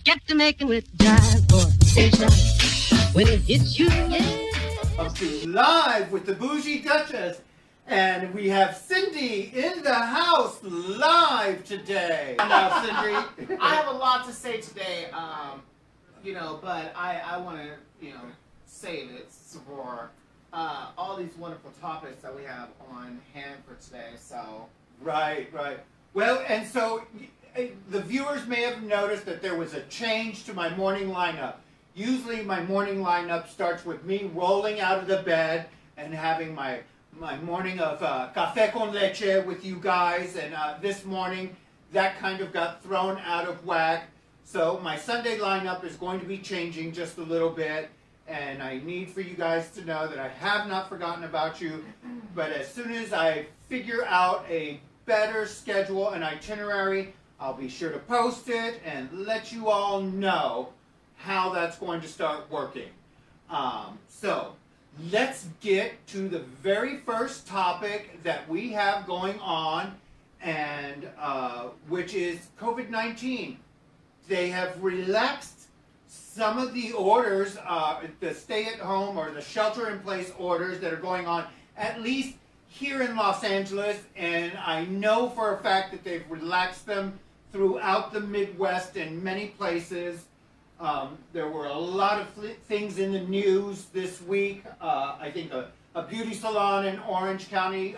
Get to making with jive or station when it hits you. Yeah. Up to live with the Bougie Duchess, and we have Cindy in the house live today. Now, Cindy, I have a lot to say today, but I want to, save it for all these wonderful topics that we have on hand for today. So right. Well, and so the viewers may have noticed that there was a change to my morning lineup. Usually my morning lineup starts with me rolling out of the bed and having my morning of café con leche with you guys, and this morning that kind of got thrown out of whack. So my Sunday lineup is going to be changing just a little bit, and I need for you guys to know that I have not forgotten about you, but as soon as I figure out a better schedule and itinerary, I'll be sure to post it and let you all know how that's going to start working. So let's get to the very first topic that we have going on, and which is COVID-19. They have relaxed some of the orders, the stay-at-home or the shelter-in-place orders that are going on, at least here in Los Angeles, and I know for a fact that they've relaxed them throughout the Midwest in many places. There were a lot of things in the news this week. I think a beauty salon in Orange County,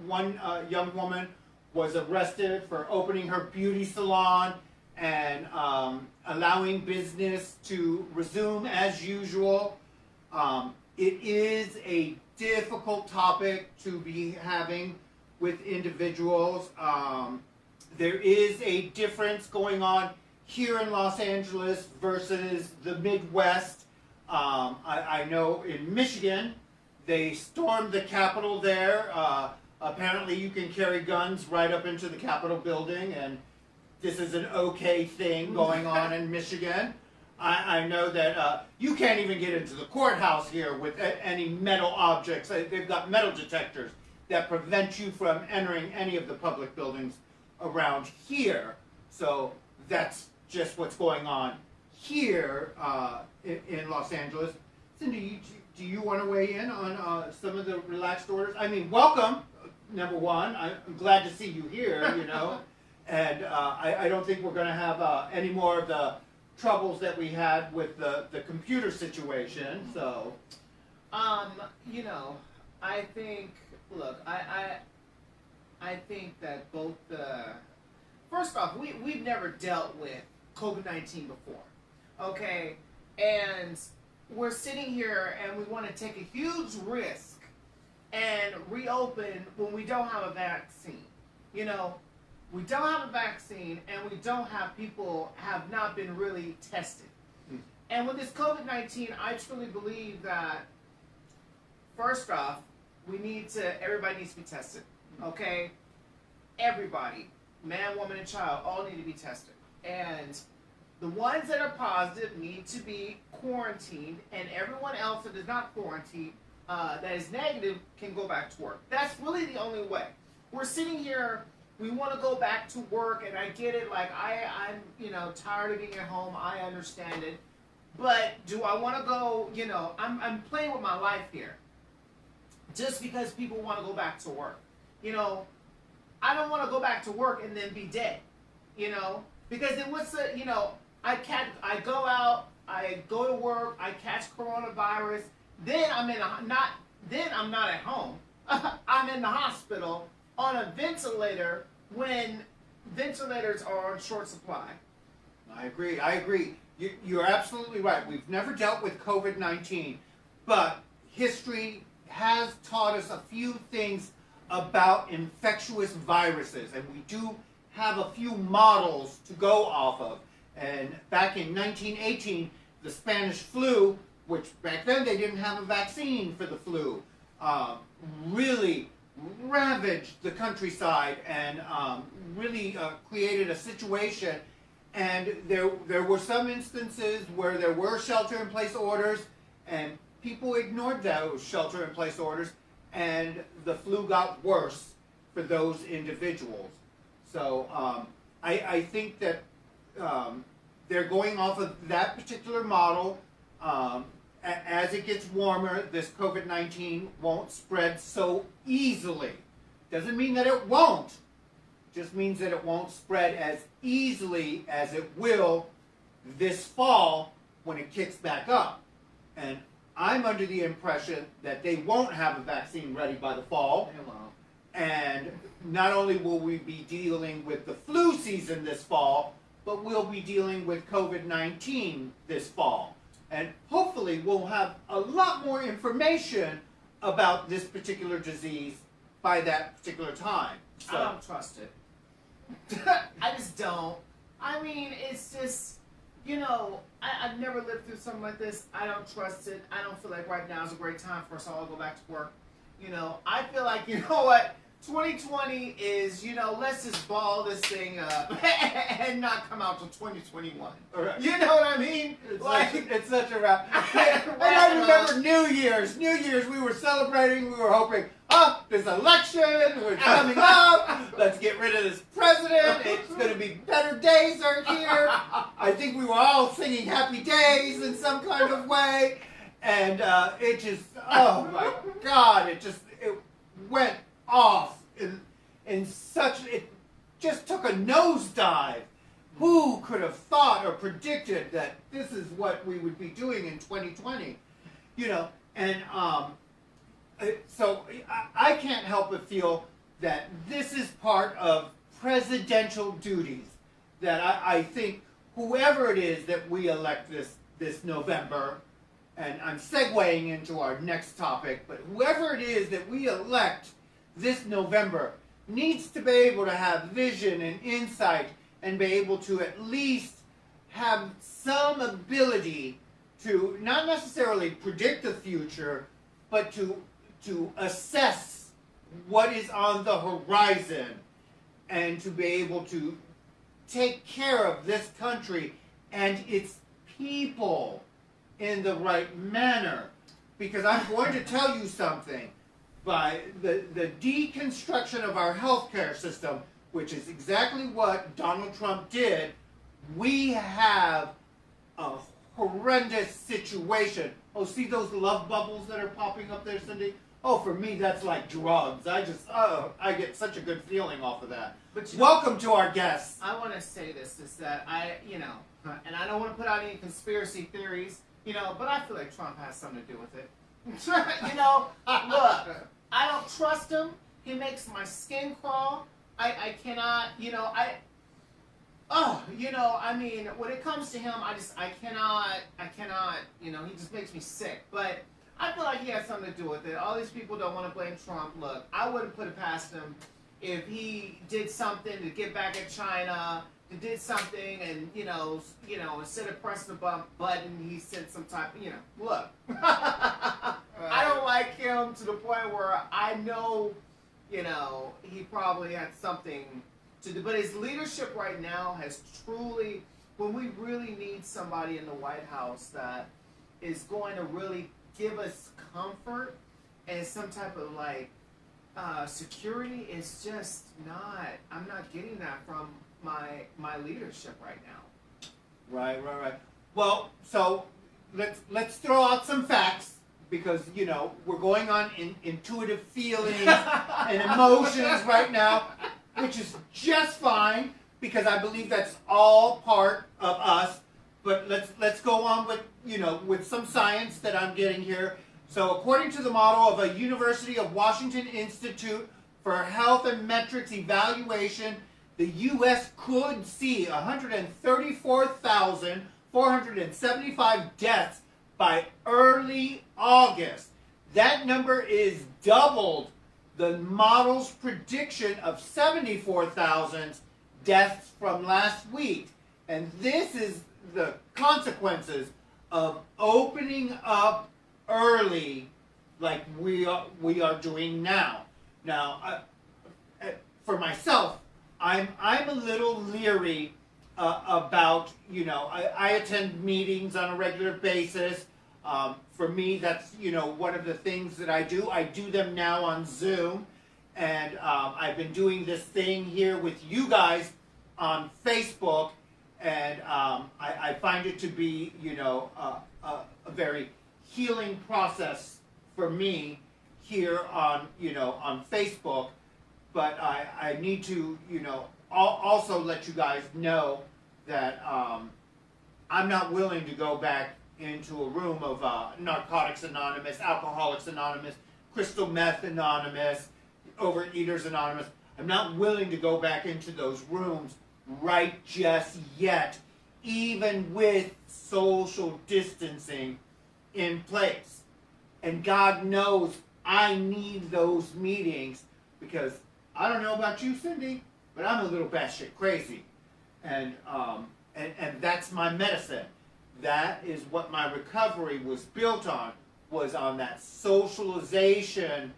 one young woman was arrested for opening her beauty salon and allowing business to resume as usual. It is a difficult topic to be having with individuals. There is a difference going on here in Los Angeles versus the Midwest. I know in Michigan, they stormed the Capitol there. Apparently you can carry guns right up into the Capitol building, and this is an okay thing going on in Michigan. I know that you can't even get into the courthouse here with any metal objects. They've got metal detectors that prevent you from entering any of the public buildings around here. So that's just what's going on here in Los Angeles. Cindy, do you want to weigh in on some of the relaxed orders? I mean, welcome, number one. I'm glad to see you here, and I don't think we're going to have any more of the troubles that we had with the computer situation. So, I think, look, I think that both first off, we've never dealt with COVID-19 before, okay? And we're sitting here and we want to take a huge risk and reopen when we don't have a vaccine. We don't have a vaccine, and we don't have people have not been really tested. And with this COVID-19, I truly believe that, first off, everybody needs to be tested, okay? Everybody, man, woman, and child, all need to be tested. And the ones that are positive need to be quarantined, and everyone else that is not quarantined, that is negative, can go back to work. That's really the only way. We're sitting here, we want to go back to work, and I get it, like, I'm tired of being at home, I understand it. But do I want to go, I'm playing with my life here. Just because people want to go back to work. I don't want to go back to work and then be dead, because then what's I go out, I go to work, I catch coronavirus, then I'm not at home. I'm in the hospital on a ventilator when ventilators are on short supply. I agree. You're absolutely right. We've never dealt with COVID-19, but history has taught us a few things about infectious viruses, and we do have a few models to go off of. And back in 1918, the Spanish flu, which back then they didn't have a vaccine for the flu, really ravaged the countryside and really created a situation. And there were some instances where there were shelter-in-place orders, and people ignored those shelter-in-place orders, and the flu got worse for those individuals. So I think that they're going off of that particular model. As it gets warmer, this COVID-19 won't spread so easily. Doesn't mean that it won't. Just means that it won't spread as easily as it will this fall when it kicks back up. And I'm under the impression that they won't have a vaccine ready by the fall. They won't. And not only will we be dealing with the flu season this fall, but we'll be dealing with COVID-19 this fall. And hopefully we'll have a lot more information about this particular disease by that particular time. I don't trust it. I just don't. I mean, it's just, you know, I've never lived through something like this. I don't trust it. I don't feel like right now is a great time for us all to go back to work. You know, I feel like, you know what, 2020 is, you know, let's just ball this thing up and not come out till 2021. Right. You know what I mean? It's such a wrap. And I remember New Year's. New Year's, we were celebrating. We were hoping, this election, we're coming up. Let's get rid of this president. It's going to be better days are here. I think we were all singing Happy Days in some kind of way. And it just, oh my God, it went off in such, it just took a nosedive. Who could have thought or predicted that this is what we would be doing in 2020? You know, and so I can't help but feel that this is part of presidential duties. That I think whoever it is that we elect this November, and I'm segueing into our next topic, but whoever it is that we elect this November needs to be able to have vision and insight and be able to at least have some ability to not necessarily predict the future, but to assess what is on the horizon and to be able to take care of this country and its people in the right manner. Because I'm going to tell you something. By the deconstruction of our healthcare system, which is exactly what Donald Trump did, we have a horrendous situation. Oh, see those love bubbles that are popping up there, Cindy? Oh, for me, that's like drugs. I get such a good feeling off of that. But welcome to our guests. I want to say this, is that and I don't want to put out any conspiracy theories, but I feel like Trump has something to do with it. Look, I don't trust him. He makes my skin crawl. I cannot, when it comes to him, I cannot, he just makes me sick. But I feel like he has something to do with it. All these people don't want to blame Trump. Look, I wouldn't put it past him if he did something to get back at China, did something and, instead of pressing the button, he sent some type, look. I don't like him to the point where I know, he probably had something to do. But his leadership right now has truly, when we really need somebody in the White House that is going to really give us comfort and some type of security, it's just not, I'm not getting that from my leadership right now. Right. Well, so let's throw out some facts because we're going on intuitive feelings and emotions right now, which is just fine because I believe that's all part of us. But let's go on with some science that I'm getting here. So according to the model of a University of Washington Institute for Health and Metrics Evaluation, the U.S. could see 134,475 deaths by early August. That number is doubled the model's prediction of 74,000 deaths from last week. And this is the consequences of opening up early like we are doing now. Now, for myself, I'm a little leery about, I attend meetings on a regular basis. For me, that's, one of the things that I do. I do them now on Zoom. And I've been doing this thing here with you guys on Facebook. and I find it to be, a very healing process for me here on, on Facebook. But I need to, also let you guys know that I'm not willing to go back into a room of Narcotics Anonymous, Alcoholics Anonymous, Crystal Meth Anonymous, Overeaters Anonymous. I'm not willing to go back into those rooms right just yet, even with social distancing in place. And God knows I need those meetings because I don't know about you, Cindy, but I'm a little batshit crazy. And that's my medicine. That is what my recovery was built on, was on that socialization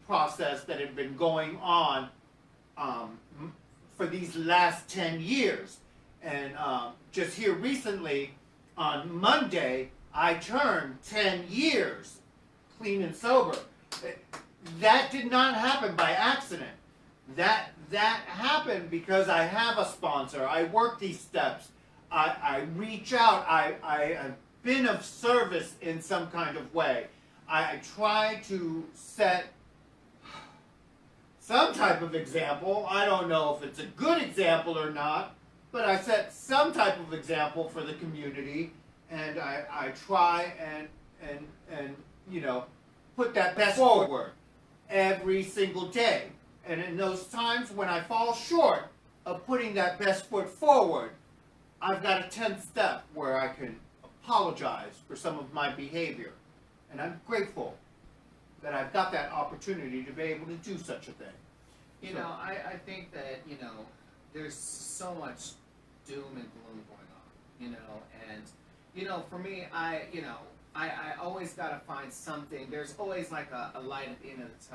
process that had been going on for these last 10 years. And just here recently, on Monday, I turned 10 years clean and sober. That did not happen by accident. That happened because I have a sponsor. I work these steps. I reach out. I have been of service in some kind of way. I try to set some type of example. I don't know if it's a good example or not, but I set some type of example for the community, and I try and put that best forward every single day. And in those times when I fall short of putting that best foot forward, I've got a 10th step where I can apologize for some of my behavior. And I'm grateful that I've got that opportunity to be able to do such a thing. I think that, there's so much doom and gloom going on, and, for me, I always got to find something. There's always like a light at the end of the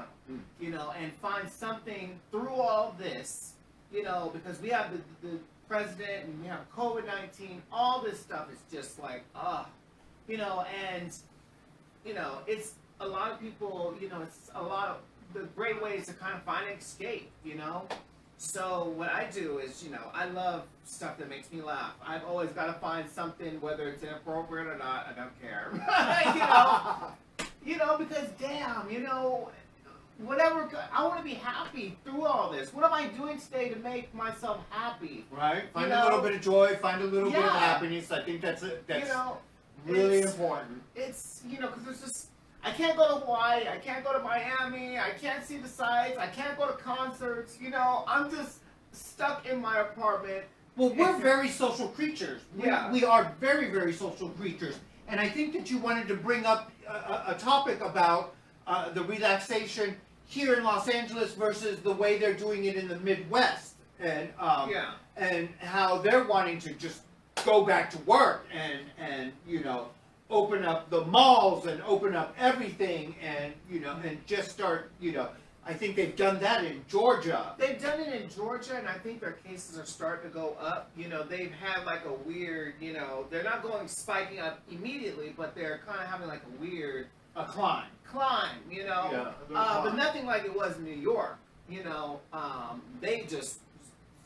tunnel, and find something through all this, because we have the president and we have COVID-19, all this stuff is just like, and, it's a lot of people, it's a lot of the great ways to kind of find an escape, So what I do is, I love stuff that makes me laugh. I've always got to find something, whether it's inappropriate or not, I don't care. Because damn, whatever, I want to be happy through all this. What am I doing today to make myself happy? Right? Find a little bit of joy, find a little bit of happiness. I think that's really important. It's, because there's just, I can't go to Hawaii, I can't go to Miami, I can't see the sights, I can't go to concerts, I'm just stuck in my apartment. Well, we're very social creatures. We are very, very social creatures. And I think that you wanted to bring up a topic about the relaxation here in Los Angeles versus the way they're doing it in the Midwest. And and how they're wanting to just go back to work and open up the malls and open up everything and and just start I think they've done that in Georgia. They've done it in Georgia, and I think their cases are starting to go up. They've had like a weird, they're not spiking up immediately, but they're kind of having like a weird climb. Yeah, but nothing like it was in New York. They just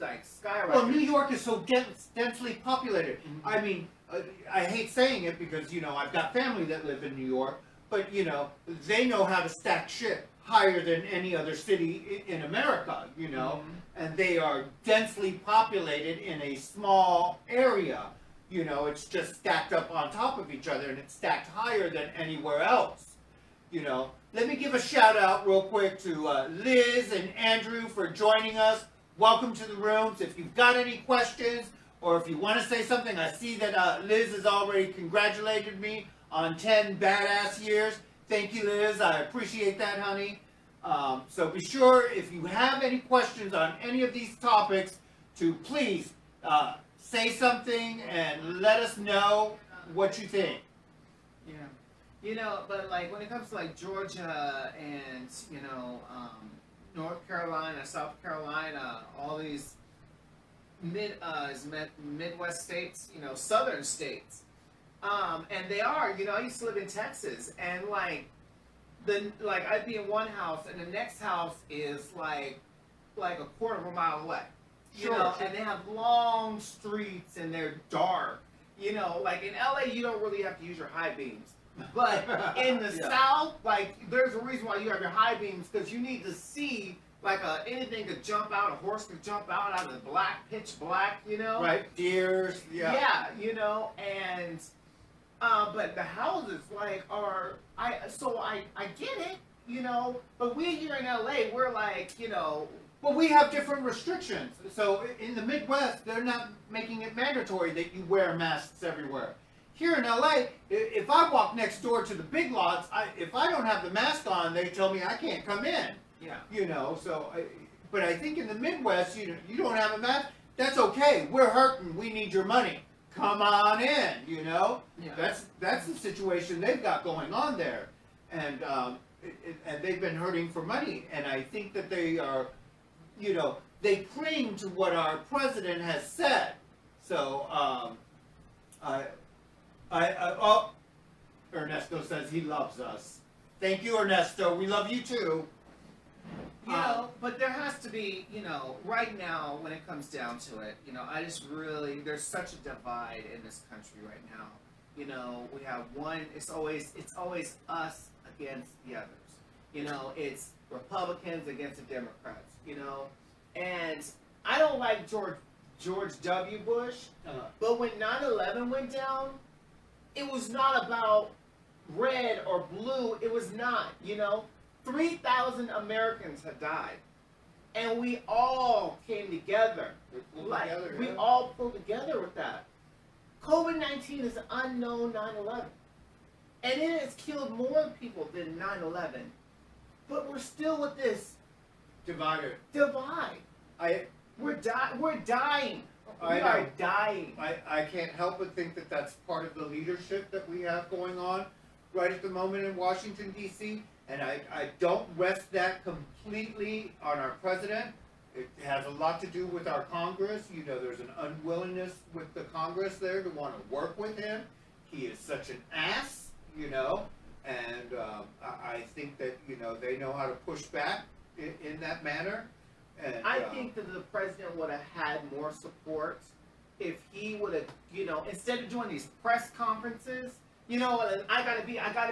like skyrocketed. Well, New York is so densely populated. Mm-hmm. I mean, I hate saying it because I've got family that live in New York, but they know how to stack shit higher than any other city in America. And they are densely populated in a small area. It's just stacked up on top of each other, and it's stacked higher than anywhere else. Let me give a shout out real quick to Liz and Andrew for joining us. Welcome to the rooms. If you've got any questions or if you want to say something, I see that Liz has already congratulated me on 10 badass years. Thank you, Liz. I appreciate that, honey. So be sure, if you have any questions on any of these topics, to please say something and let us know what you think. Yeah. But like when it comes to like Georgia and, North Carolina, South Carolina, all these Midwest states, southern states, and they are, I used to live in Texas, and I'd be in one house, and the next house is like a quarter of a mile away, you Sure, know, sure. and they have long streets and they're dark. You know, like in LA, you don't really have to use your high beams. But in the Yeah. South, like, there's a reason why you have your high beams, because you need to see, like, anything could jump out, a horse could jump out of the black, pitch black, you know? Right, deers, yeah. Yeah, you know, and, but the houses, like, I get it, you know, but we here in LA, we're like, you know, Well, we have different restrictions. So in the Midwest, they're not making it mandatory that you wear masks everywhere. Here in LA, if I walk next door to the Big Lots, if I don't have the mask on, they tell me I can't come in. yeah. You know, but I think in the Midwest, you don't have a mask. That's okay. We're hurting. We need your money. Come on in. You know, Yeah. that's the situation they've got going on there, and and they've been hurting for money. And I think that they are, you know, they cling to what our president has said. So Ernesto says he loves us. Thank you, Ernesto. We love you too. You know, but there has to be, you know, right now when it comes down to it, you know, I just really, there's such a divide in this country right now. You know, we have one, it's always us against the others. You know, it's Republicans against the Democrats, you know. And I don't like George W. Bush, but when 9/11 went down, it was not about red or blue. It was not, you know. 3,000 Americans had died, and we all came together. We all pulled together with that. COVID-19 is an unknown 9/11, and it has killed more people than 9/11. But we're still with this Divided. divide. We're dying. We are dying. I can't help but think that that's part of the leadership that we have going on right at the moment in Washington, D.C., and I don't rest that completely on our president. It has a lot to do with our Congress. You know, there's an unwillingness with the Congress there to want to work with him. He is such an ass, you know, and I think that, you know, they know how to push back in that manner. And I think that the president would have had more support if he would have, you know, instead of doing these press conferences, you know, and I gotta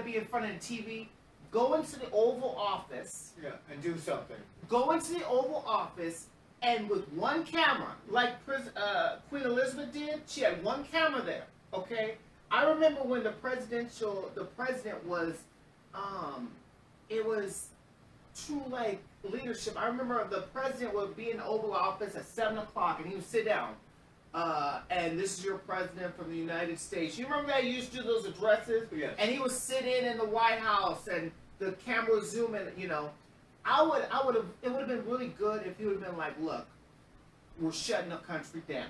be in front of the TV. Go into the Oval Office. yeah, and do something. Go into the Oval Office, and with one camera, like Queen Elizabeth did, she had one camera there. Okay, I remember when the president was, it was true like leadership. I remember the president would be in the Oval Office at 7 o'clock, and he would sit down. And this is your president from the United States. You remember that he used to do those addresses? Yes. And he would sit in the White House, and the camera would zoom in. You know, it would have been really good if he would have been like, look, we're shutting the country down.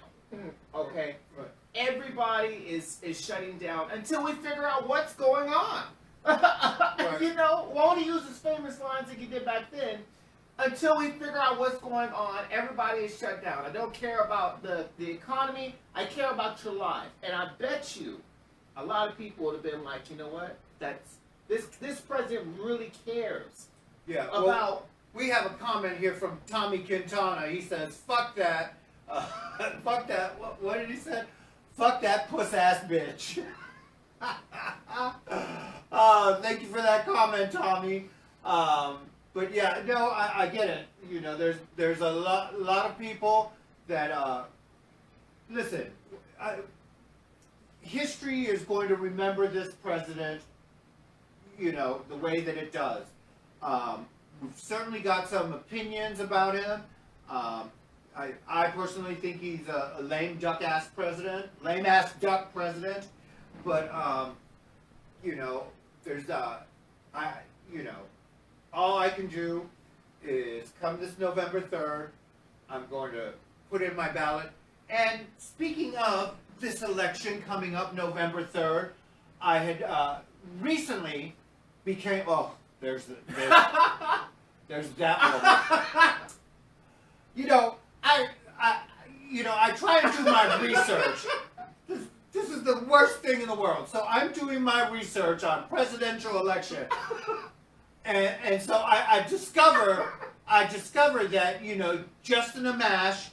Okay. Right. Everybody is shutting down until we figure out what's going on. Right. You know, won't he use his famous lines like he did back then? Until we figure out what's going on, everybody is shut down. I don't care about the economy. I care about your life. And I bet you a lot of people would have been like, you know what? This president really cares Yeah. about... Well, we have a comment here from Tommy Quintana. He says, fuck that. Fuck that. What did he say? Fuck that puss-ass bitch. Thank you for that comment, Tommy. But yeah, no, I get it. You know, there's a lot of people that listen. History is going to remember this president, you know, the way that it does. We've certainly got some opinions about him. I personally think he's a lame duck-ass president, lame-ass duck president. But you know, there's you know. All I can do is come this November 3rd, I'm going to put in my ballot. And speaking of this election coming up November 3rd, I had recently became, oh, there's that one. You know, I try and do my research. This is the worst thing in the world. So I'm doing my research on presidential election. And so I discover that, you know, Justin Amash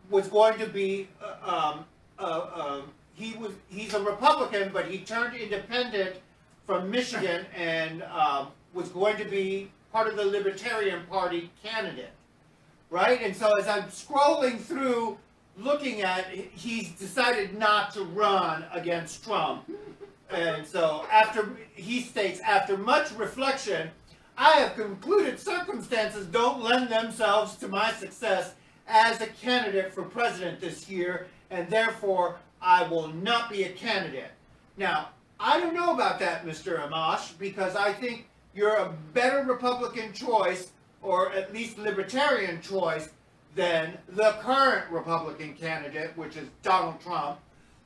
was going to be he's a Republican, but he turned independent from Michigan and was going to be part of the Libertarian Party candidate, right? And so as I'm scrolling through, looking at, he's decided not to run against Trump. And so he states, after much reflection, I have concluded circumstances don't lend themselves to my success as a candidate for president this year, and therefore I will not be a candidate. Now, I don't know about that, Mr. Amash, because I think you're a better Republican choice, or at least libertarian choice, than the current Republican candidate, which is Donald Trump.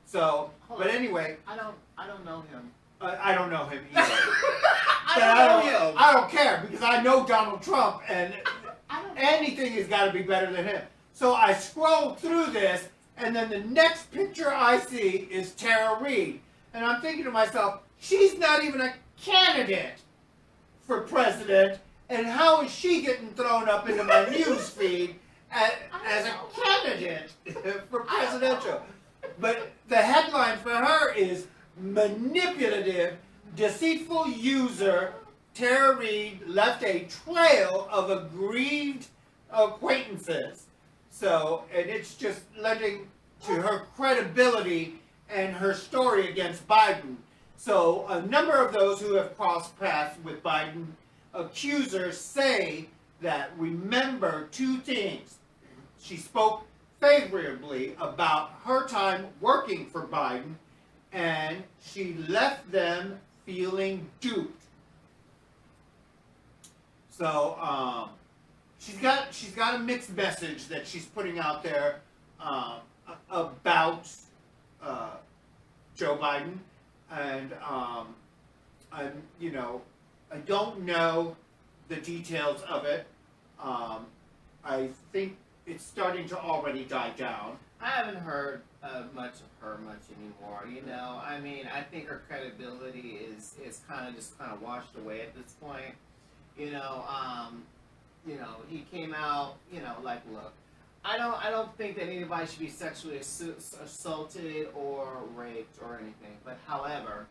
So, but anyway, I don't know him. I don't know him either. I don't know him. I don't care because I know Donald Trump, and I don't know. anything has got to be better than him. So I scroll through this, and then the next picture I see is Tara Reid, and I'm thinking to myself, she's not even a candidate for president, and how is she getting thrown up into my news feed as a candidate for presidential? But the headline for her is manipulative, deceitful user Tara Reid left a trail of aggrieved acquaintances. So, and it's just lending to her credibility and her story against Biden. So, a number of those who have crossed paths with Biden accusers say that remember two things. She spoke favorably about her time working for Biden, and she left them feeling duped. So she's got a mixed message that she's putting out there about Joe Biden, and I don't know the details of it. I think it's starting to already die down. I haven't heard much of her much anymore. I mean, I think her credibility is kind of washed away at this point. He came out. Like, look, I don't think that anybody should be sexually assaulted or raped or anything. But however,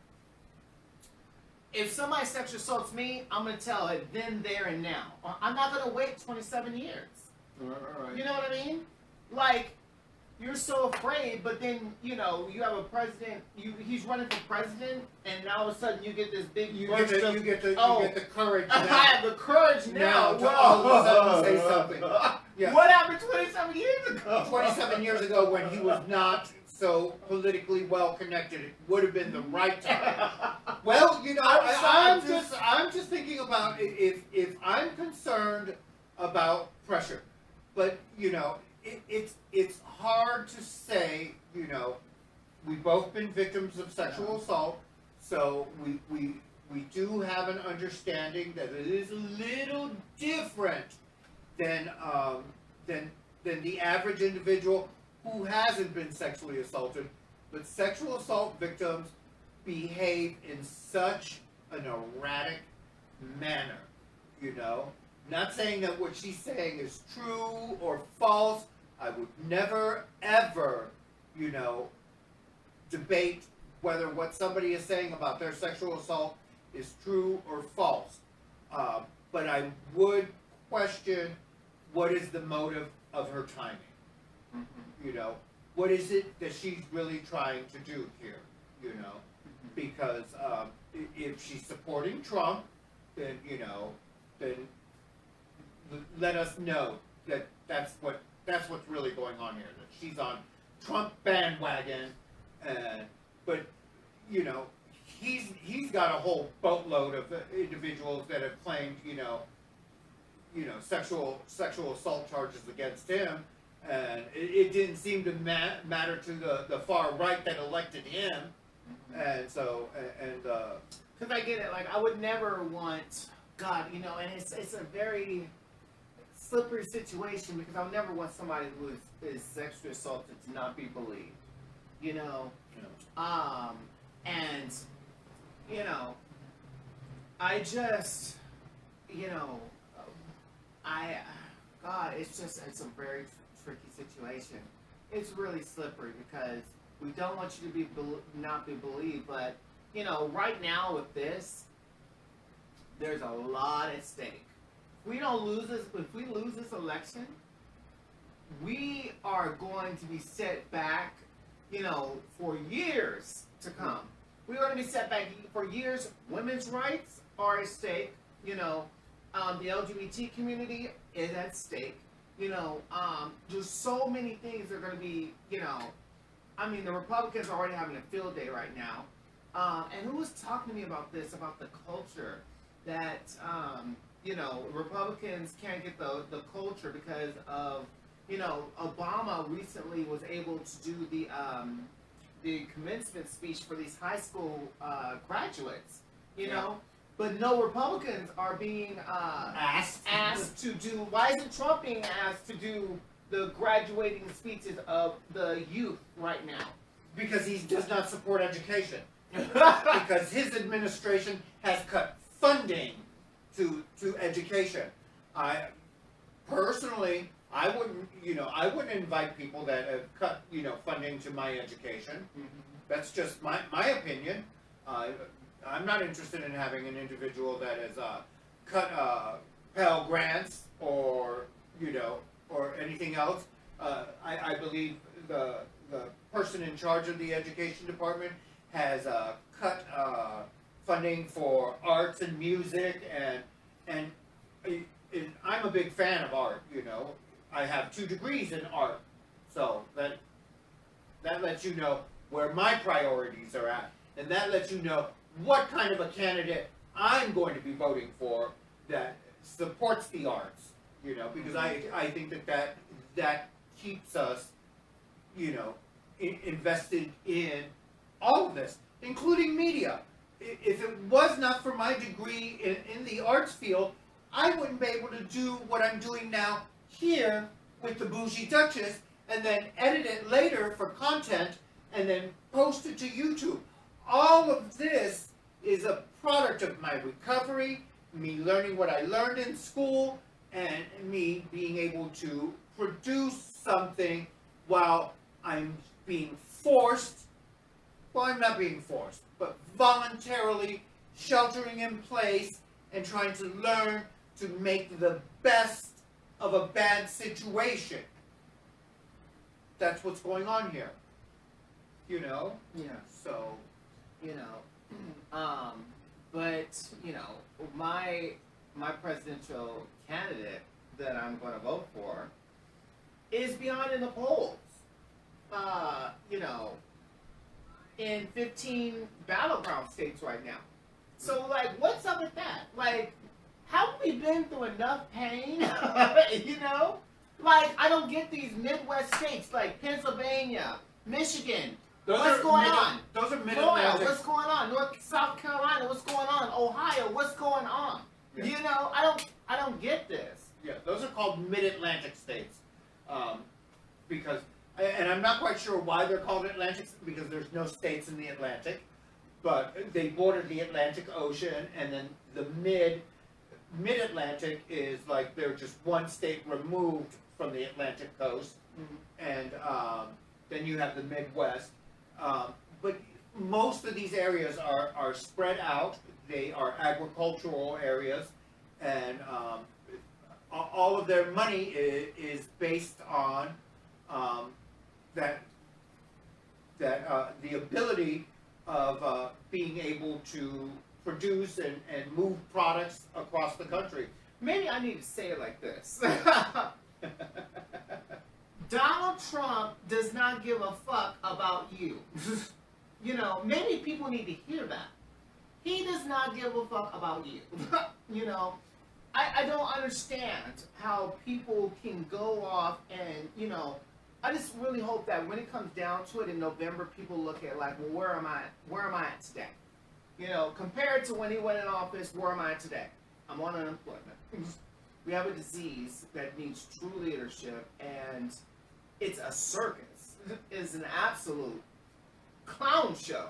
if somebody sexually assaults me, I'm gonna tell it then, there, and now. I'm not gonna wait 27 years. Right. You know what I mean? Like, you're so afraid, but then, you have a president, he's running for president, and all of a sudden you get this big You burst get of, the courage I now. have the courage now. to all of a sudden say something. Yeah. What happened 27 years ago? 27 years ago, when he was not so politically well connected, it would have been the right time. Well, I'm just thinking about if I'm concerned about pressure, but it's hard to say. We've both been victims of sexual assault, so we do have an understanding that it is a little different than the average individual who hasn't been sexually assaulted. But sexual assault victims behave in such an erratic manner, Not saying that what she's saying is true or false. I would never, ever, debate whether what somebody is saying about their sexual assault is true or false. But I would question what is the motive of her timing. Mm-hmm. What is it that she's really trying to do here? Because if she's supporting Trump, then let us know that that's what's really going on here. That she's on Trump bandwagon, but he's got a whole boatload of individuals that have claimed sexual assault charges against him, and it didn't seem to matter to the far right that elected him, and so Because I get it. Like, I would never want God, and it's a very slippery situation because I would never want somebody who is sexually assaulted to not be believed. And I just, God, it's a very tricky situation. It's really slippery because we don't want you to be not be believed, but you know, right now with this, there's a lot at stake. If we don't lose this, if we lose this election, we are going to be set back, you know, for years to come. We're going to be set back for years. Women's rights are at stake. You know, the LGBT community is at stake. You know, there's so many things that are going to be, you know, I mean, the Republicans are already having a field day right now. And who was talking to me about this, about the culture, that, you know, Republicans can't get the culture because of, you know, Obama recently was able to do the commencement speech for these high school graduates, you know, but no Republicans are being asked to do. Why isn't Trump being asked to do the graduating speeches of the youth right now? Because he does not support education. Because his administration has cut funding to education. I personally, I wouldn't invite people that have cut, you know, funding to my education. Mm-hmm. That's just my opinion. I'm not interested in having an individual that has cut Pell Grants or, you know, or anything else. I believe the person in charge of the education department has cut funding for arts and music, and I'm a big fan of art. You know, I have 2 degrees in art, so that lets you know where my priorities are at, and that lets you know what kind of a candidate I'm going to be voting for that supports the arts. You know, because I think that keeps us, you know, invested in all of this, including media. If it was not for my degree in the arts field, I wouldn't be able to do what I'm doing now here with the Bougie Duchess, and then edit it later for content, and then post it to YouTube. All of this is a product of my recovery, me learning what I learned in school, and me being able to produce something while I'm being forced. Well, I'm not being forced, but voluntarily sheltering in place and trying to learn to make the best of a bad situation. That's what's going on here. You know? Yeah. So, you know, but, you know, my presidential candidate that I'm going to vote for is beyond in the polls. You know, in 15 battleground states right now. So, like, what's up with that? Like, haven't we been through enough pain? You know? Like, I don't get these Midwest states like Pennsylvania, Michigan. What's going on? Those are Florida, what's going on? South Carolina, what's going on? Ohio, what's going on? Yeah. You know, I don't get this. Yeah, those are called Mid-Atlantic states, because, and I'm not quite sure why they're called Atlantic, because there's no states in the Atlantic, but they border the Atlantic Ocean, and then the Mid-Atlantic is like they're just one state removed from the Atlantic coast, and then you have the Midwest. But most of these areas are spread out. They are agricultural areas, and all of their money is based on the ability of being able to produce and move products across the country. Maybe I need to say it like this. Donald Trump does not give a fuck about you. You know, maybe people need to hear that. He does not give a fuck about you. You know, I don't understand how people can go off and, you know, I just really hope that when it comes down to it in November, people look at like, well, where am I at today? You know, compared to when he went in office, where am I at today? I'm on unemployment. We have a disease that needs true leadership, and it's a circus. It's an absolute clown show.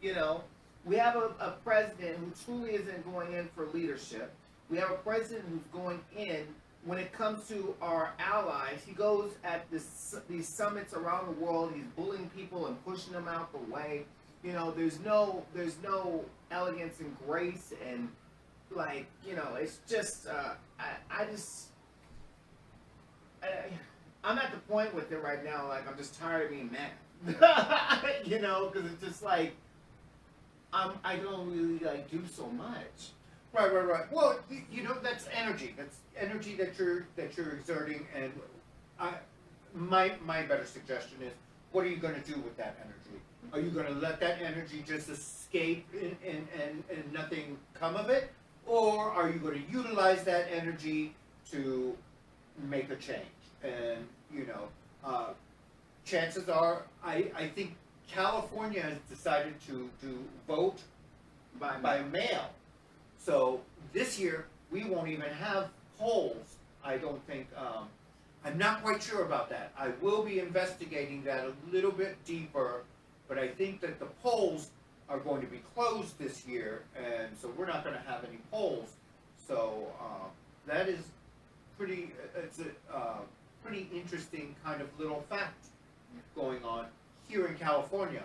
You know, we have a president who truly isn't going in for leadership. We have a president who's going in when it comes to our allies, he goes at these summits around the world. He's bullying people and pushing them out the way. You know, there's no elegance and grace, and like, you know, it's just I'm at the point with it right now. Like, I'm just tired of being mad. You know, because it's just like I don't really like do so much. Right. Well, you know, that's energy. That's energy that you're exerting, and my better suggestion is, what are you going to do with that energy? Are you going to let that energy just escape and nothing come of it, or are you going to utilize that energy to make a change? And you know, chances are, I think California has decided to vote by mail. So this year we won't even have polls. I don't think. I'm not quite sure about that. I will be investigating that a little bit deeper, but I think that the polls are going to be closed this year, and so we're not going to have any polls. So that is pretty. It's a pretty interesting kind of little fact going on here in California,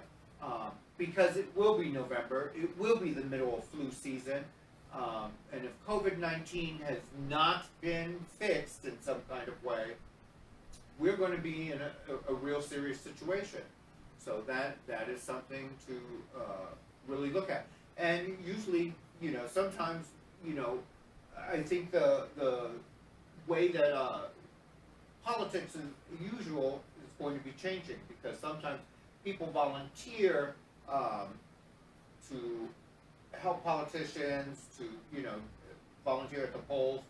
because it will be November. It will be the middle of flu season. And if COVID-19 has not been fixed in some kind of way, we're going to be in a real serious situation. So that is something to really look at. And usually, you know, sometimes, you know, I think the way that politics as usual is going to be changing, because sometimes people volunteer to help politicians, to, you know, volunteer at the polls.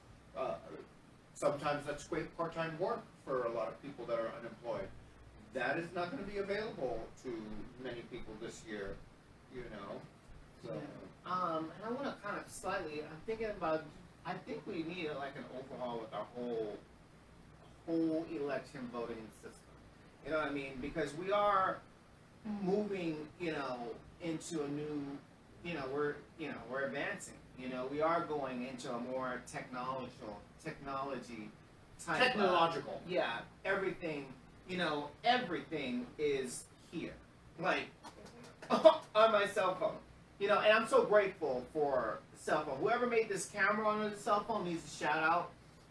Sometimes that's great part-time work for a lot of people that are unemployed. That is not going to be available to many people this year, you know. So. And I want to kind of slightly, I'm thinking about, I think we need like an overhaul with our whole election voting system. You know what I mean? Because we are moving, you know, into a new, you know, we're advancing. You know, we are going into a more technology type. Technological. Yeah, everything. You know, everything is here, like on my cell phone. You know, and I'm so grateful for cell phone. Whoever made this camera on the cell phone needs a shout out,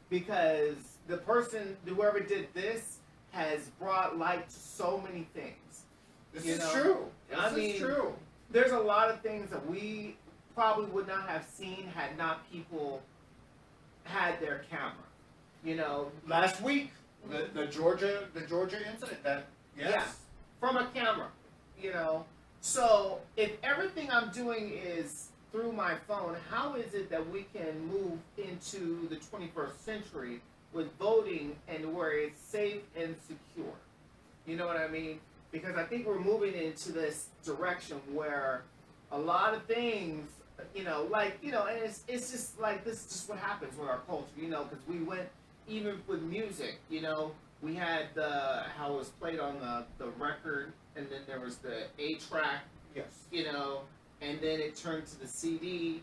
because the person, whoever did this, has brought light to so many things. This is true. I mean, true. There's a lot of things that we probably would not have seen had not people had their camera. You know, Last week, the Georgia incident. That yes. Yeah, from a camera. You know, so if everything I'm doing is through my phone, how is it that we can move into the 21st century with voting and where it's safe and secure? You know what I mean? Because I think we're moving into this direction where a lot of things, you know, like, you know, and it's just like, this is just what happens with our culture, you know, because we went, even with music, you know, we had how it was played on the record, and then there was the 8-track, Yes. you know, and then it turned to the CD,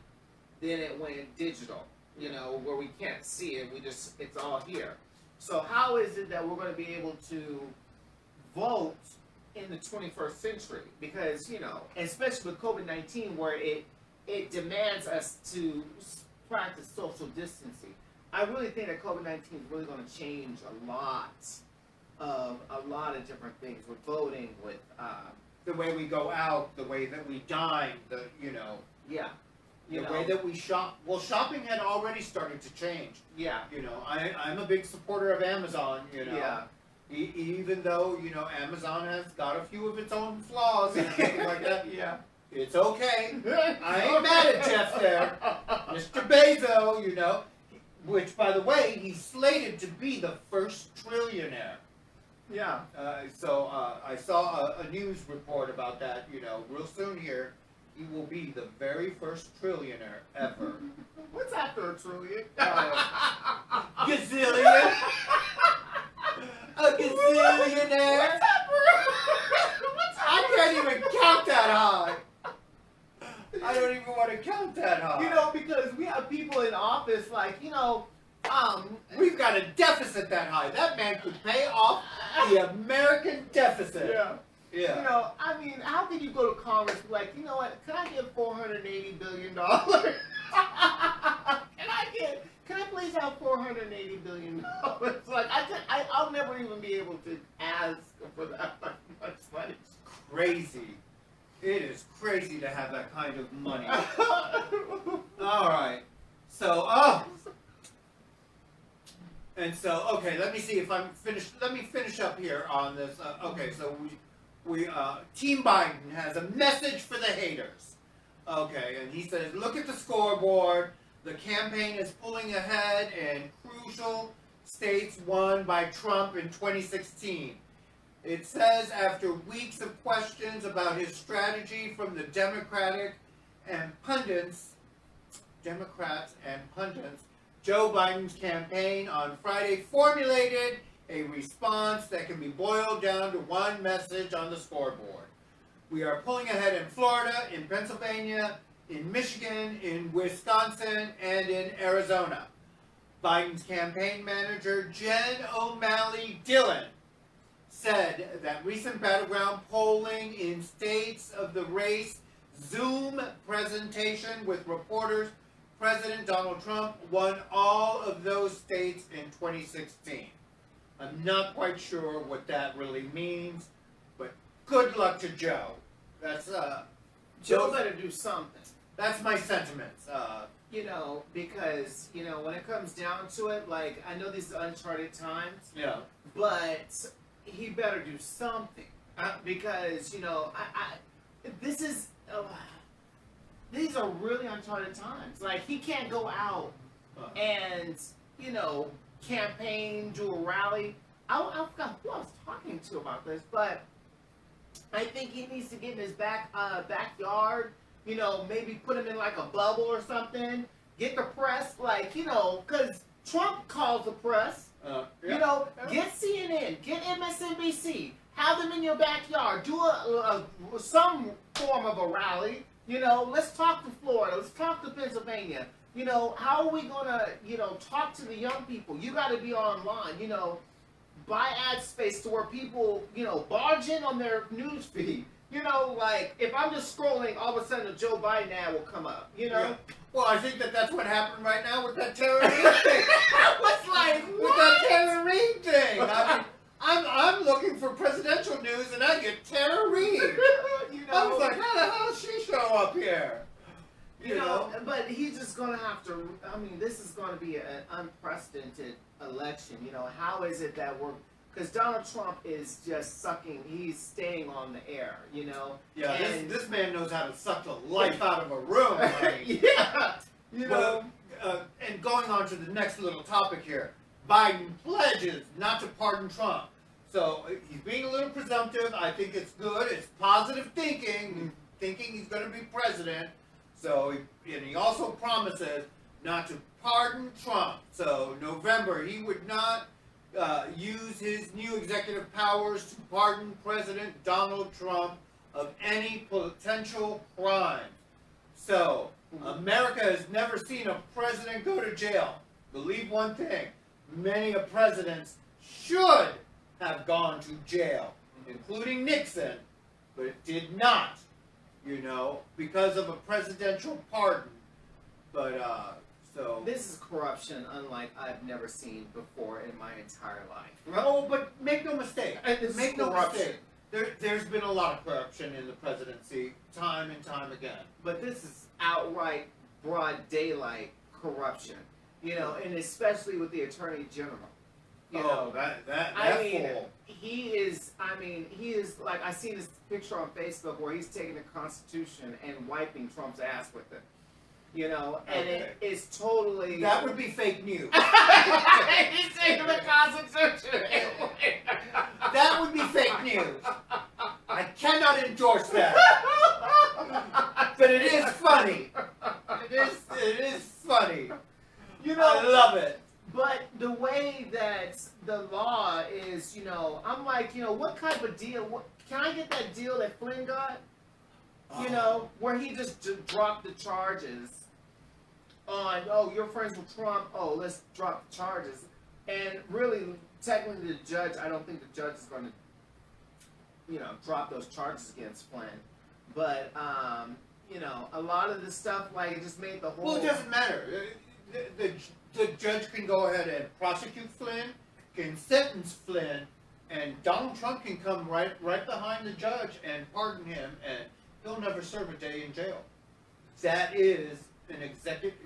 then it went digital, you know, where we can't see it, it's all here. So how is it that we're going to be able to vote in the 21st century? Because, you know, especially with COVID-19, where it demands us to practice social distancing. I really think that COVID-19 is really going to change a lot of different things with voting, with The way we go out, the way that we dine, the way that we shop. Well, shopping had already started to change. Yeah. You know, I'm a big supporter of Amazon. You know. Yeah. Even though, you know, Amazon has got a few of its own flaws and things like that. Yeah. It's okay. I ain't mad at Jeff there. Mr. Bezos, you know. Which, by the way, he's slated to be the first trillionaire. Yeah. So I saw a news report about that, you know, real soon here. He will be the very first trillionaire ever. What's after a trillion? Gazillion? A gazillionaire? I can't even count that high. I don't even want to count that high. You know, because we have people in office like, you know, We've got a deficit that high. That man could pay off the American deficit. Yeah. Yeah. You know, I mean, how can you go to Congress and be like, you know what? Can I get $480 billion? Can I please have $480 billion? Like, I'll never even be able to ask for that much money. Crazy. It is crazy to have that kind of money. All right. So, and so, okay, let me see if I'm finished. Let me finish up here on this. Okay, so Team Biden has a message for the haters. Okay, and he says, look at the scoreboard. The campaign is pulling ahead in crucial states won by Trump in 2016. It says after weeks of questions about his strategy from the Democrats and pundits, Joe Biden's campaign on Friday formulated a response that can be boiled down to one message on the scoreboard. We are pulling ahead in Florida, in Pennsylvania, in Michigan, in Wisconsin, and in Arizona. Biden's campaign manager, Jen O'Malley Dillon, said that recent battleground polling in states of the race Zoom presentation with reporters, President Donald Trump won all of those states in 2016. I'm not quite sure what that really means, but good luck to Joe. That's Joe better do something. That's my sentiments. You know, because, you know, when it comes down to it, like, I know these are uncharted times, Yeah. but he better do something. Because, you know, this is, these are really uncharted times. Like, he can't go out and, you know, campaign, do a rally. I forgot who I was talking to about this, but I think he needs to get in his backyard, you know, maybe put him in like a bubble or something, get the press, like, you know, because Trump calls the press, you know, get CNN, get MSNBC, have them in your backyard, do some form of a rally, you know, let's talk to Florida, let's talk to Pennsylvania, you know, how are we going to, you know, talk to the young people? You got to be online, you know, buy ad space to where people, you know, barge in on their news feed. You know, like, if I'm just scrolling, all of a sudden a Joe Biden ad will come up, you know? Yeah. Well, I think that's what happened right now with that Tara Reid thing. What's like, With what? that Tara Reid thing. I mean, I'm looking for presidential news and I get Tara Reid. You know, I was like, how the hell does she show up here? you know, but he's just going to have to, I mean, this is going to be an unprecedented election. You know, how is it that we're, because Donald Trump is just sucking, he's staying on the air, you know? Yeah, and, this man knows how to suck the life out of a room. Like, yeah, you know? And going on to the next little topic here, Biden pledges not to pardon Trump. So he's being a little presumptive. I think it's good. It's positive thinking, thinking he's going to be president. So, and he also promises not to pardon Trump. So November, he would not use his new executive powers to pardon President Donald Trump of any potential crime. So, America has never seen a president go to jail. Believe one thing, many of presidents should have gone to jail, including Nixon, but it did not, you know, because of a presidential pardon. But, so... This is corruption unlike I've never seen before in my entire life. Oh, but make no mistake. This Make is no corruption. mistake. There's been a lot of corruption in the presidency, time and time again. But this is outright broad daylight corruption, you know, and especially with the Attorney General. You know, that I mean, fool. he is like, I seen this picture on Facebook where he's taking the Constitution and wiping Trump's ass with it. You know, and Okay. it is totally... That would be fake news. He's taking the Constitution. That would be fake news. I cannot endorse that. But it is funny. It is funny. You I know, love it. but the way that the law is, you know, I'm like, you know, what kind of deal? Can I get that deal that Flynn got? You know, where he just dropped the charges on, oh, you're friends with Trump, oh, let's drop the charges. And really, technically, the judge, I don't think the judge is going to, drop those charges against Flynn. But, a lot of the stuff, like, it just made the whole... Well, it doesn't matter. The judge can go ahead and prosecute Flynn, can sentence Flynn, and Donald Trump can come right behind the judge and pardon him, and he'll never serve a day in jail. That is an executive...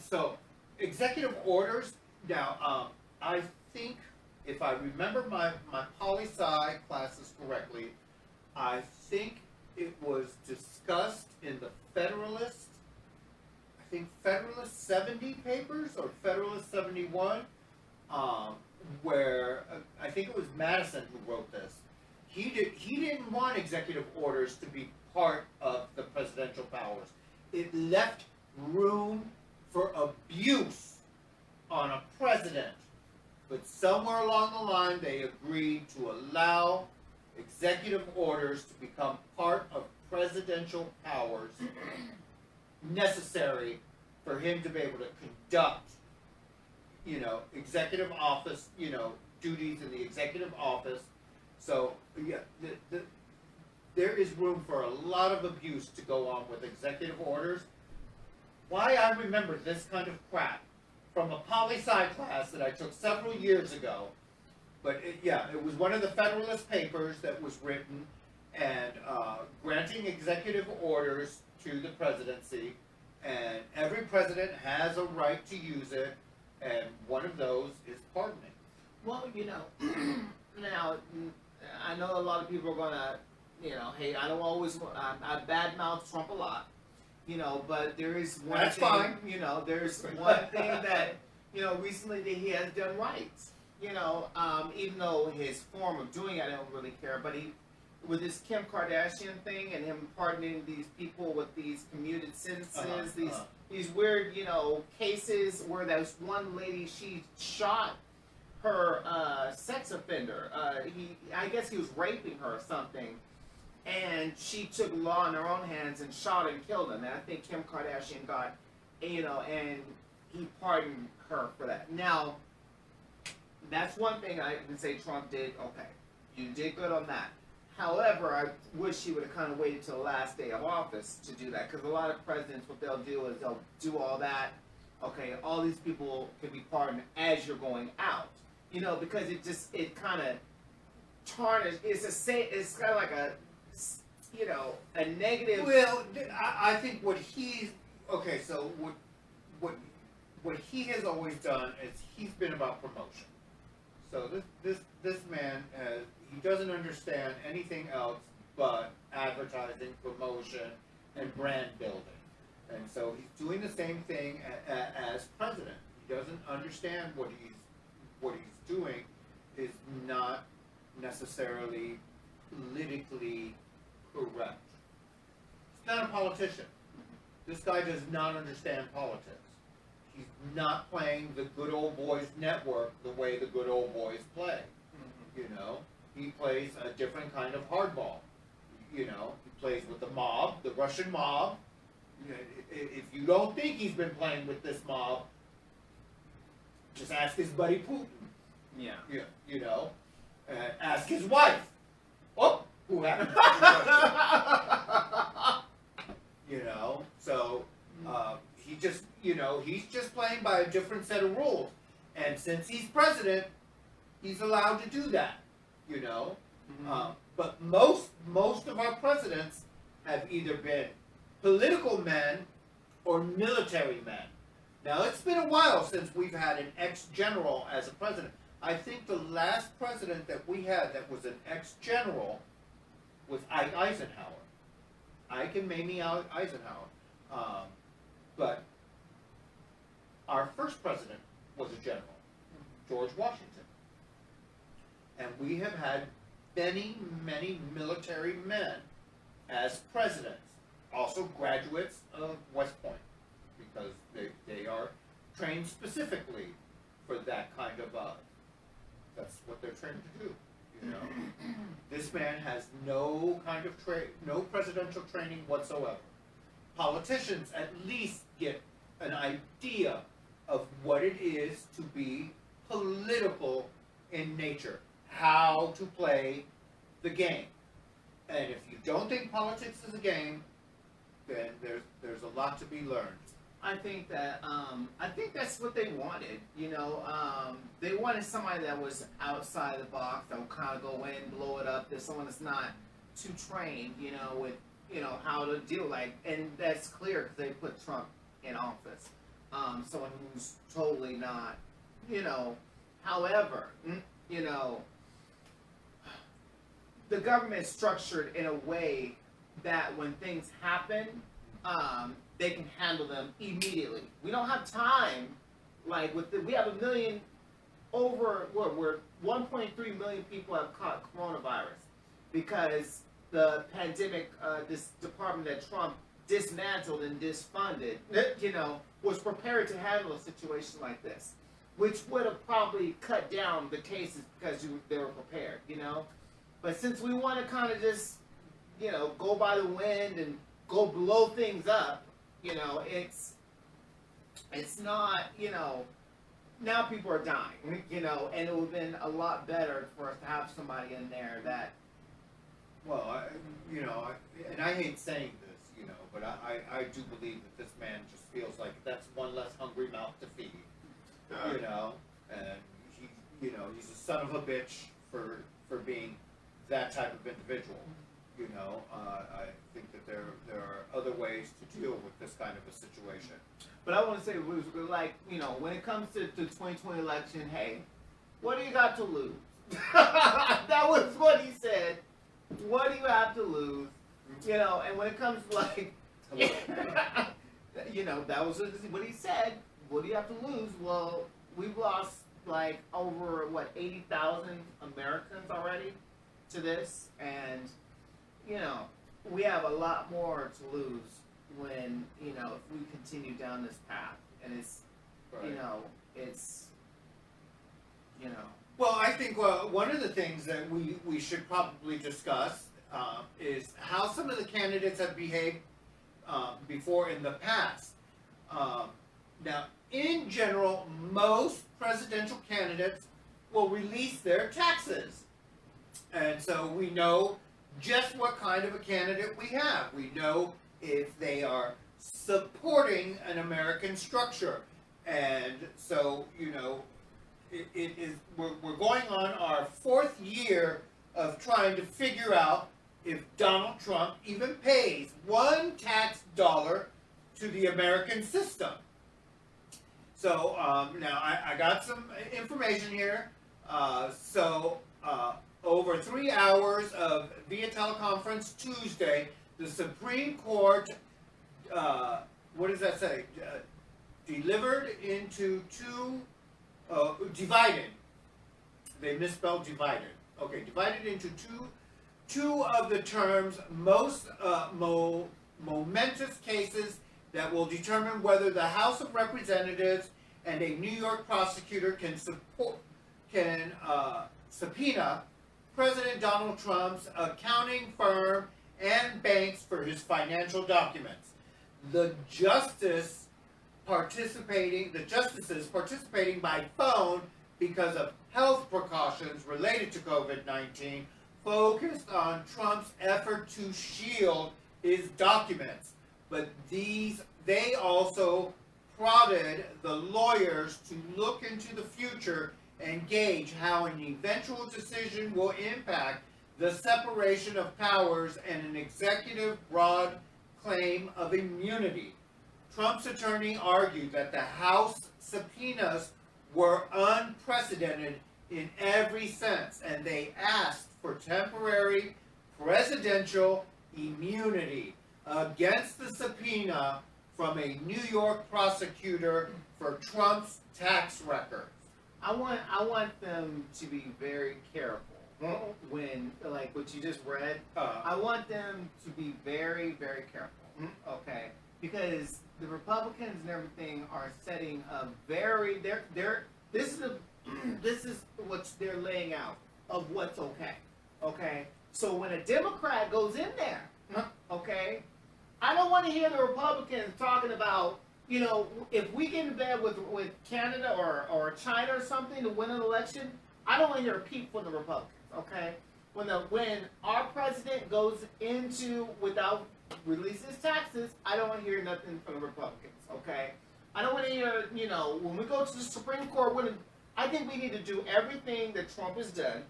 So, executive orders... Now, I think, if I remember my poli-sci classes correctly, I think it was discussed in the Federalist, I think Federalist 70 papers, or Federalist 71, where, I think it was Madison who wrote this. He didn't want executive orders to be part of the presidential powers. It left room for abuse on a president. But somewhere along the line, they agreed to allow executive orders to become part of presidential powers necessary for him to be able to conduct, executive office, duties in the executive office. So, yeah, there is room for a lot of abuse to go on with executive orders. Why I remember this kind of crap from a poli-sci class that I took several years ago, but it was one of the Federalist papers that was written and granting executive orders to the presidency, and every president has a right to use it, and one of those is pardoning. Well, now, I know a lot of people are gonna, hey, I don't always, I badmouth Trump a lot, but there is one That's thing, fine. There's one thing that, recently that he has done right. Even though his form of doing it, I don't really care, but with this Kim Kardashian thing and him pardoning these people with these commuted sentences, these weird, cases where there's one lady, she shot her sex offender. I guess he was raping her or something, and she took law in her own hands and shot and killed him. And I think Kim Kardashian got, and he pardoned her for that. Now, that's one thing I can say Trump did. Okay, you did good on that. However, I wish he would have kind of waited till the last day of office to do that, because a lot of presidents, what they'll do is they'll do all that. Okay, all these people can be pardoned as you're going out. Because it kind of tarnished. It's kind of like a negative. Well, I think what so what he has always done is he's been about promotion. So this man he doesn't understand anything else but advertising, promotion, and brand building. And so he's doing the same thing as president. He doesn't understand what he's doing is not necessarily politically correct. He's not a politician. This guy does not understand politics. He's not playing the good old boys network the way the good old boys play. He plays a different kind of hardball. He plays with the mob, the Russian mob. If you don't think he's been playing with this mob, just ask his buddy Putin. Yeah. Ask his wife. Oh, who happened? So he's just playing by a different set of rules. And since he's president, he's allowed to do that. But most of our presidents have either been political men or military men. Now, it's been a while since we've had an ex-general as a president. I think the last president that we had that was an ex-general was Ike Eisenhower. Ike and Mamie Eisenhower. But our first president was a general, George Washington. And we have had many, many military men as presidents, also graduates of West Point, because they are trained specifically for that kind of, that's what they're trained to do, This man has no kind of no presidential training whatsoever. Politicians at least get an idea of what it is to be political in nature, how to play the game. And if you don't think politics is a game, then there's a lot to be learned. I think that's what they wanted. They wanted somebody that was outside the box, that would kind of go in, blow it up. There's someone that's not too trained, with how to deal and that's clear because they put Trump in office. Someone who's totally not, However, the government is structured in a way that when things happen, they can handle them immediately. We don't have time, we have we're 1.3 million people have caught coronavirus because the pandemic, this department that Trump dismantled and disfunded, was prepared to handle a situation like this, which would have probably cut down the cases because they were prepared, But since we want to kind of just, go by the wind and go blow things up, it's not, now people are dying, and it would have been a lot better for us to have somebody in there that. Well, and I hate saying this, but I do believe that this man just feels like that's one less hungry mouth to feed, and he's a son of a bitch for being that type of individual. I think that there are other ways to deal with this kind of a situation. But I want to say, when it comes to the 2020 election, hey, what do you got to lose? That was what he said. What do you have to lose? And when it comes to that was what he said. What do you have to lose? Well, we've lost over 80,000 Americans already to this, and we have a lot more to lose when if we continue down this path, and it's Right. it's Well, I think one of the things that we should probably discuss is how some of the candidates have behaved before in the past. Now, in general, most presidential candidates will release their taxes. And so we know just what kind of a candidate we have. We know if they are supporting an American structure. And so, we're going on our 4th year of trying to figure out if Donald Trump even pays one tax dollar to the American system. So now I got some information here. Over 3 hours of via teleconference Tuesday, the Supreme Court, what does that say? Delivered into divided. They misspelled divided. Okay, divided into two of the terms most momentous cases that will determine whether the House of Representatives and a New York prosecutor can subpoena President Donald Trump's accounting firm and banks for his financial documents. The justices participating by phone because of health precautions related to COVID-19 focused on Trump's effort to shield his documents. But they also prodded the lawyers to look into the future and gauge how an eventual decision will impact the separation of powers and an executive broad claim of immunity. Trump's attorney argued that the House subpoenas were unprecedented in every sense, and they asked for temporary presidential immunity against the subpoena from a New York prosecutor for Trump's tax records. I want them to be very careful when, like what you just read. I want them to be very, very careful. Okay, because the Republicans and everything are setting a very this is what they're laying out of what's okay. Okay, so when a Democrat goes in there, okay, I don't want to hear the Republicans talking about you know, if we get in bed with Canada or China or something to win an election, I don't want to hear a peep from the Republicans. Okay, when our president goes into without releasing his taxes, I don't want to hear nothing from the Republicans. Okay, I don't want to hear, you know, when we go to the Supreme Court. I think we need to do everything that Trump has done.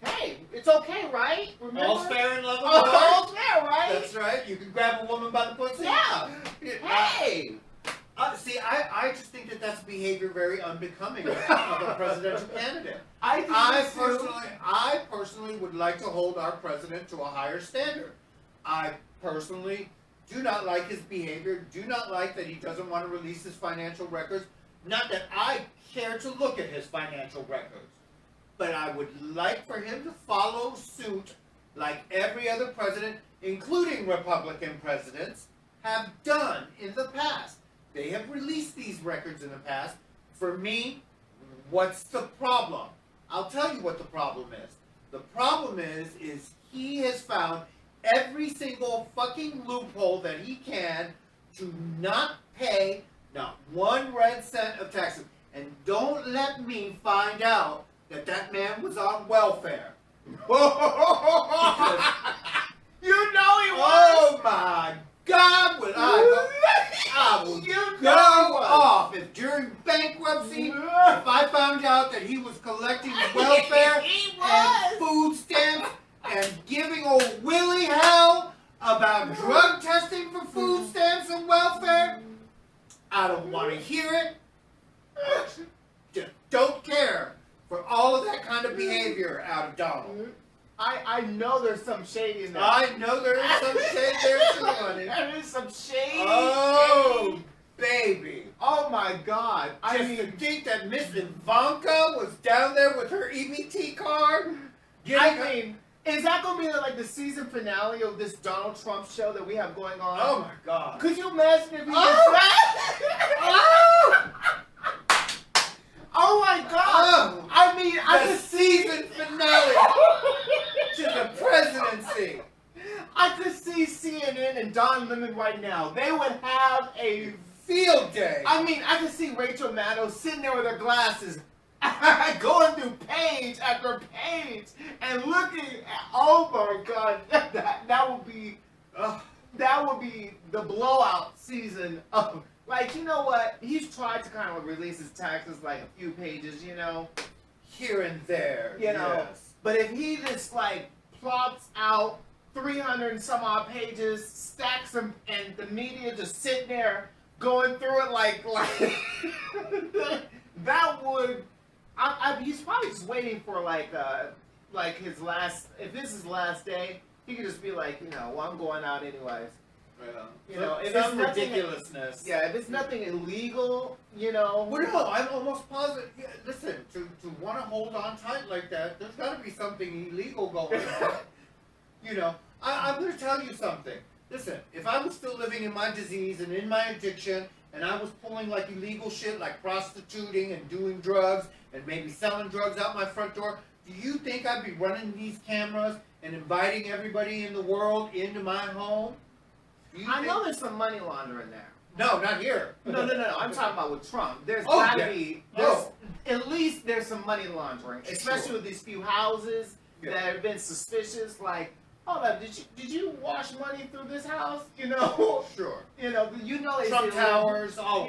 Hey, it's okay, right? Remember? All's fair in love and war. All's fair, right? That's right. You can grab a woman by the pussy. Yeah. Hey. See, I just think that that's behavior very unbecoming of a presidential candidate. I personally would like to hold our president to a higher standard. I personally do not like his behavior. Do not like that he doesn't want to release his financial records. Not that I care to look at his financial records. But I would like for him to follow suit like every other president, including Republican presidents, have done in the past. They have released these records in the past. For me, what's the problem? I'll tell you what the problem is. The problem is he has found every single fucking loophole that he can to not pay not 1 red cent of taxes. And don't let me find out that man was on welfare. You know he was. Oh my God! I will go off if during bankruptcy, if I found out that he was collecting welfare and food stamps and giving old Willie hell about drug testing for food stamps and welfare. I don't want to hear it. Just don't care for all of that kind of behavior out of Donald. I know there's some shade in there. I know there is some shade there too, honey. There is some shade. Oh, baby. Oh my God. I mean, think that Miss Ivanka was down there with her EBT card? Is that going to be like the season finale of this Donald Trump show that we have going on? Oh my God. Could you imagine if he Oh my God! Oh, I mean, the season finale to the presidency. I could see CNN and Don Lemon right now. They would have a field day. I mean, I could see Rachel Maddow sitting there with her glasses, going through page after page and looking at. Oh my God, that would be the blowout season of. Like, you know what? He's tried to kind of release his taxes like a few pages, you know? Here and there, you know? Yes. But if he just, like, plops out 300 and some odd pages, stacks them, and the media just sitting there going through it like that would... he's probably just waiting for, like his last... If this is his last day, he could just be like, you know, well, I'm going out anyways. Yeah. You know, if some it's ridiculousness. Yeah, if it's nothing illegal, you know. Well, no, I'm almost positive. Yeah, listen, to want to hold on tight like that, there's got to be something illegal going on. You know, I'm going to tell you something. Listen, if I was still living in my disease and in my addiction, and I was pulling like illegal shit, like prostituting and doing drugs, and maybe selling drugs out my front door, do you think I'd be running these cameras and inviting everybody in the world into my home? I know there's some money laundering there. No, not here. No. I'm talking about with Trump. There's at least there's some money laundering, especially with these few houses that have been suspicious. Like, hold up, did you wash money through this house? You know, Sure. You know, Trump Towers. All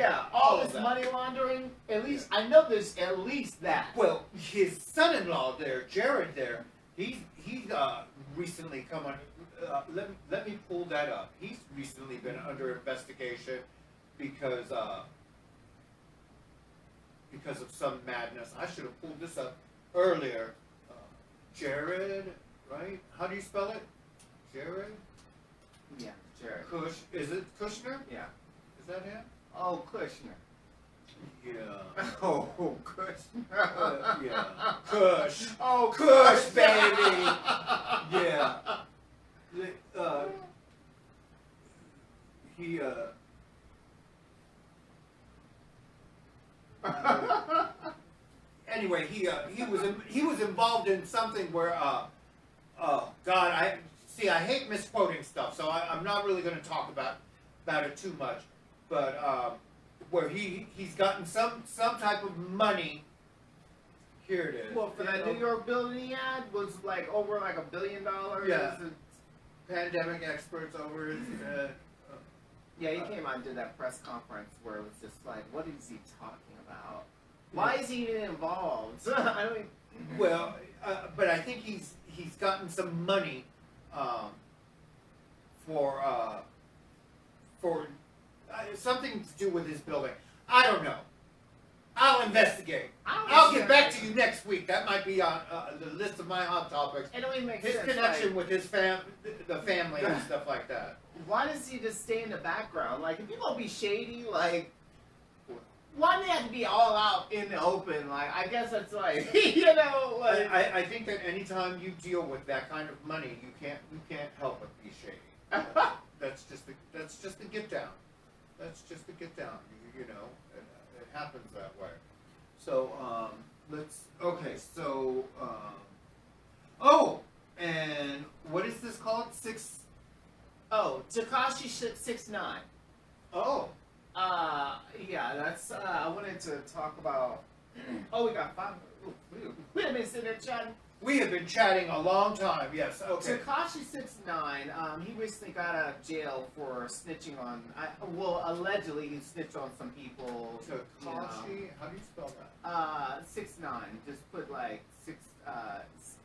this money laundering. At least I know there's at least that. Well, his son-in-law there, Jared there, he's recently come on. Let me pull that up. He's recently been under investigation because of some madness. I should have pulled this up earlier. Jared, right? How do you spell it? Jared? Yeah, Jared. Is it Kushner? Yeah. Is that him? Oh, Kushner. Yeah. Oh, Kushner. Yeah. Kush. Oh, Kush, baby. Yeah. Anyway, he was involved in something where oh God, I hate misquoting stuff, so I'm not really going to talk about it too much. but where he's gotten some type of money. Here it is. Well, for that New York building ad was like over like $1 billion. Yeah. Pandemic experts over his head. Yeah, he came out and did that press conference where it was just like, what is he talking about? Why is he even involved? I don't even... Well, but I think he's gotten some money for something to do with his building. I don't know. I'll investigate. I'll get back to you next week. That might be on the list of my hot topics. It don't even make His sense. connection with his the family and stuff like that. Why does he just stay in the background? Like, if you're gonna be shady, like, why do they have to be all out in the open? Like, I guess that's like, you know, like. I think that anytime you deal with that kind of money, you can't help but be shady. That's just the get down. That's just the get down. You know, it happens that way. So and what is this called? Tekashi 6ix9ine. Oh. Yeah, that's, I wanted to talk about, we got 5 minutes. We have been sitting there chatting. We have been chatting a long time, yes, okay. Tekashi 6ix9ine, he recently got out of jail for snitching on, allegedly he snitched on some people. Tekashi, how do you spell that? 6ix9ine, just put like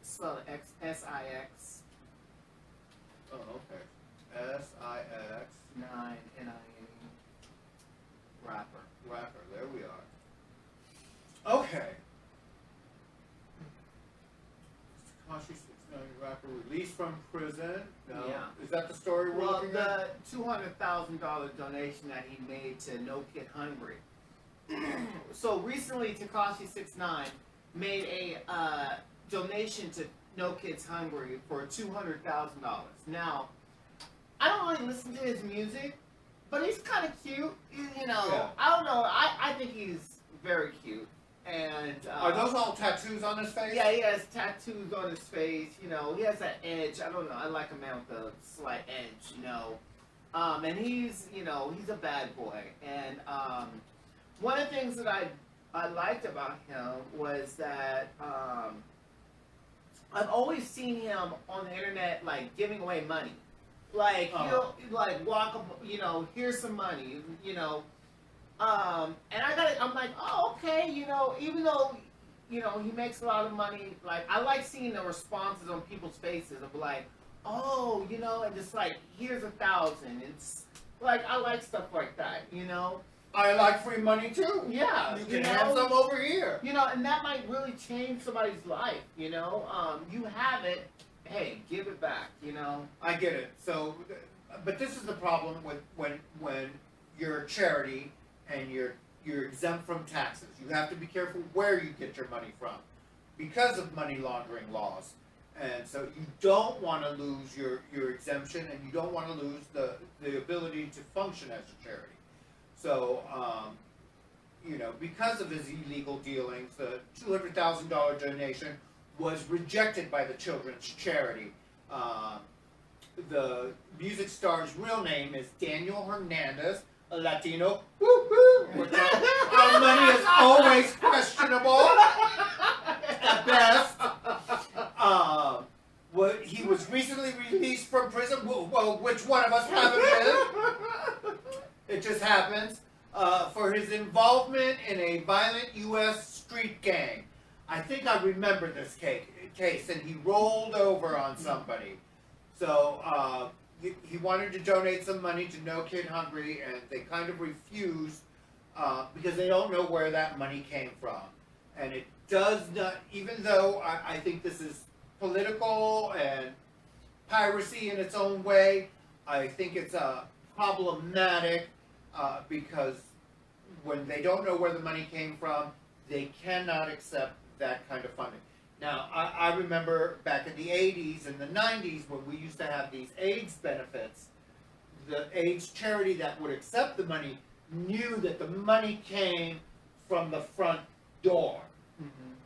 spell S-I-X. Oh, okay. S-I-X. 9, N-I-N. Rapper, there we are. Okay. Tekashi 6ix9ine rapper released from prison. No. Yeah. Is that the story we're looking at? The $200,000 donation that he made to No Kid Hungry. So recently, Tekashi 6ix9ine made a donation to No Kids Hungry for $200,000. Now, I don't really listen to his music, but he's kind of cute. You know, Yeah. I don't know. I think he's very cute. And Are those all tattoos on his face? yeah, he has tattoos on his face. You know, he has that edge. I don't know. I like a man with a slight edge. You know, and he's a bad boy. And one of the things that I liked about him was that I've always seen him on the internet like giving away money. Like he'll like walk up, here's some money, and I'm like, oh, okay, even though, he makes a lot of money, like, I like seeing the responses on people's faces of like, oh, and just like, here's 1,000. It's like, I like stuff like that, I like free money too. Yeah. You can have some over here. And that might really change somebody's life, you have it, hey, give it back, I get it. So, but this is the problem with when you're a charity and you're exempt from taxes. You have to be careful where you get your money from because of money laundering laws. And so you don't want to lose your exemption, and you don't want to lose the ability to function as a charity. So, because of his illegal dealings, the $200,000 donation was rejected by the children's charity. The music star's real name is Daniel Hernandez, a Latino. Which our money is always questionable at best. He was recently released from prison. Well, which one of us haven't been? It just happens. For his involvement in a violent U.S. street gang. I think I remember this case, and he rolled over on somebody. So he wanted to donate some money to No Kid Hungry, and they kind of refused because they don't know where that money came from. And it does not, even though I think this is political and piracy in its own way, I think it's problematic because when they don't know where the money came from, they cannot accept that kind of funding. Now, I remember back in the 80s and the 90s when we used to have these AIDS benefits, the AIDS charity that would accept the money knew that the money came from the front door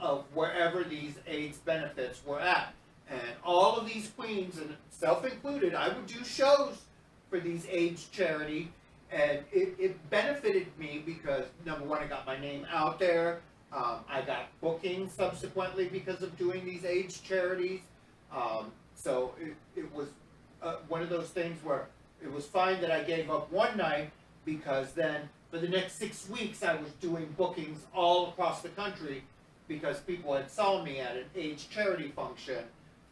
of wherever these AIDS benefits were at. And all of these queens, and self-included, I would do shows for these AIDS charity, And it benefited me because, number one, I got my name out there. I got bookings subsequently because of doing these AIDS charities. So it was one of those things where it was fine that I gave up one night, because then for the next 6 weeks I was doing bookings all across the country because people had saw me at an AIDS charity function.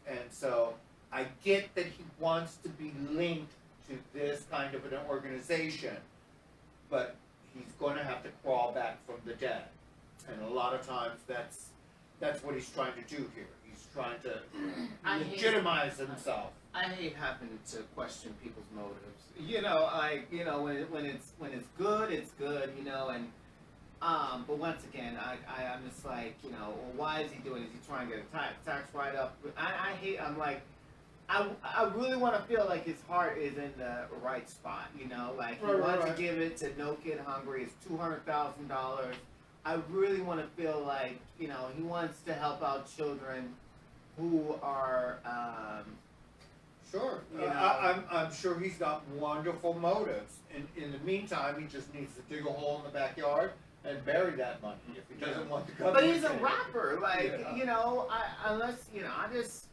And so I get that he wants to be linked to this kind of an organization, but he's going to have to crawl back from the dead. And a lot of times that's what he's trying to do here. He's trying to legitimize himself. I hate having to question people's motives. You know, like, you know, when it's good, it's good. You know, and but once again, I'm just like, you know, well, why is he doing? Is he trying to get a tax write up? I hate. I'm like, I really want to feel like his heart is in the right spot. You know, like he wants to give it to No Kid Hungry. It's $200,000. I really want to feel like, you know, he wants to help out children who are. Sure. You know, I'm sure he's got wonderful motives. In the meantime, he just needs to dig a hole in the backyard and bury that money if he doesn't want to come. But he's a rapper, like, you know. Unless, you know, I just.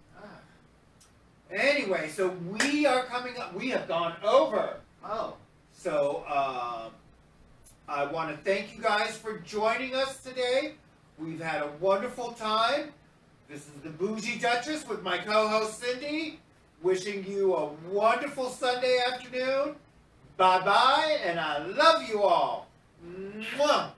Anyway, so we are coming up. We have gone over. Oh. So I want to thank you guys for joining us today. We've had a wonderful time. This is the Bougie Duchess with my co-host Cindy. Wishing you a wonderful Sunday afternoon. Bye-bye, and I love you all. Mwah.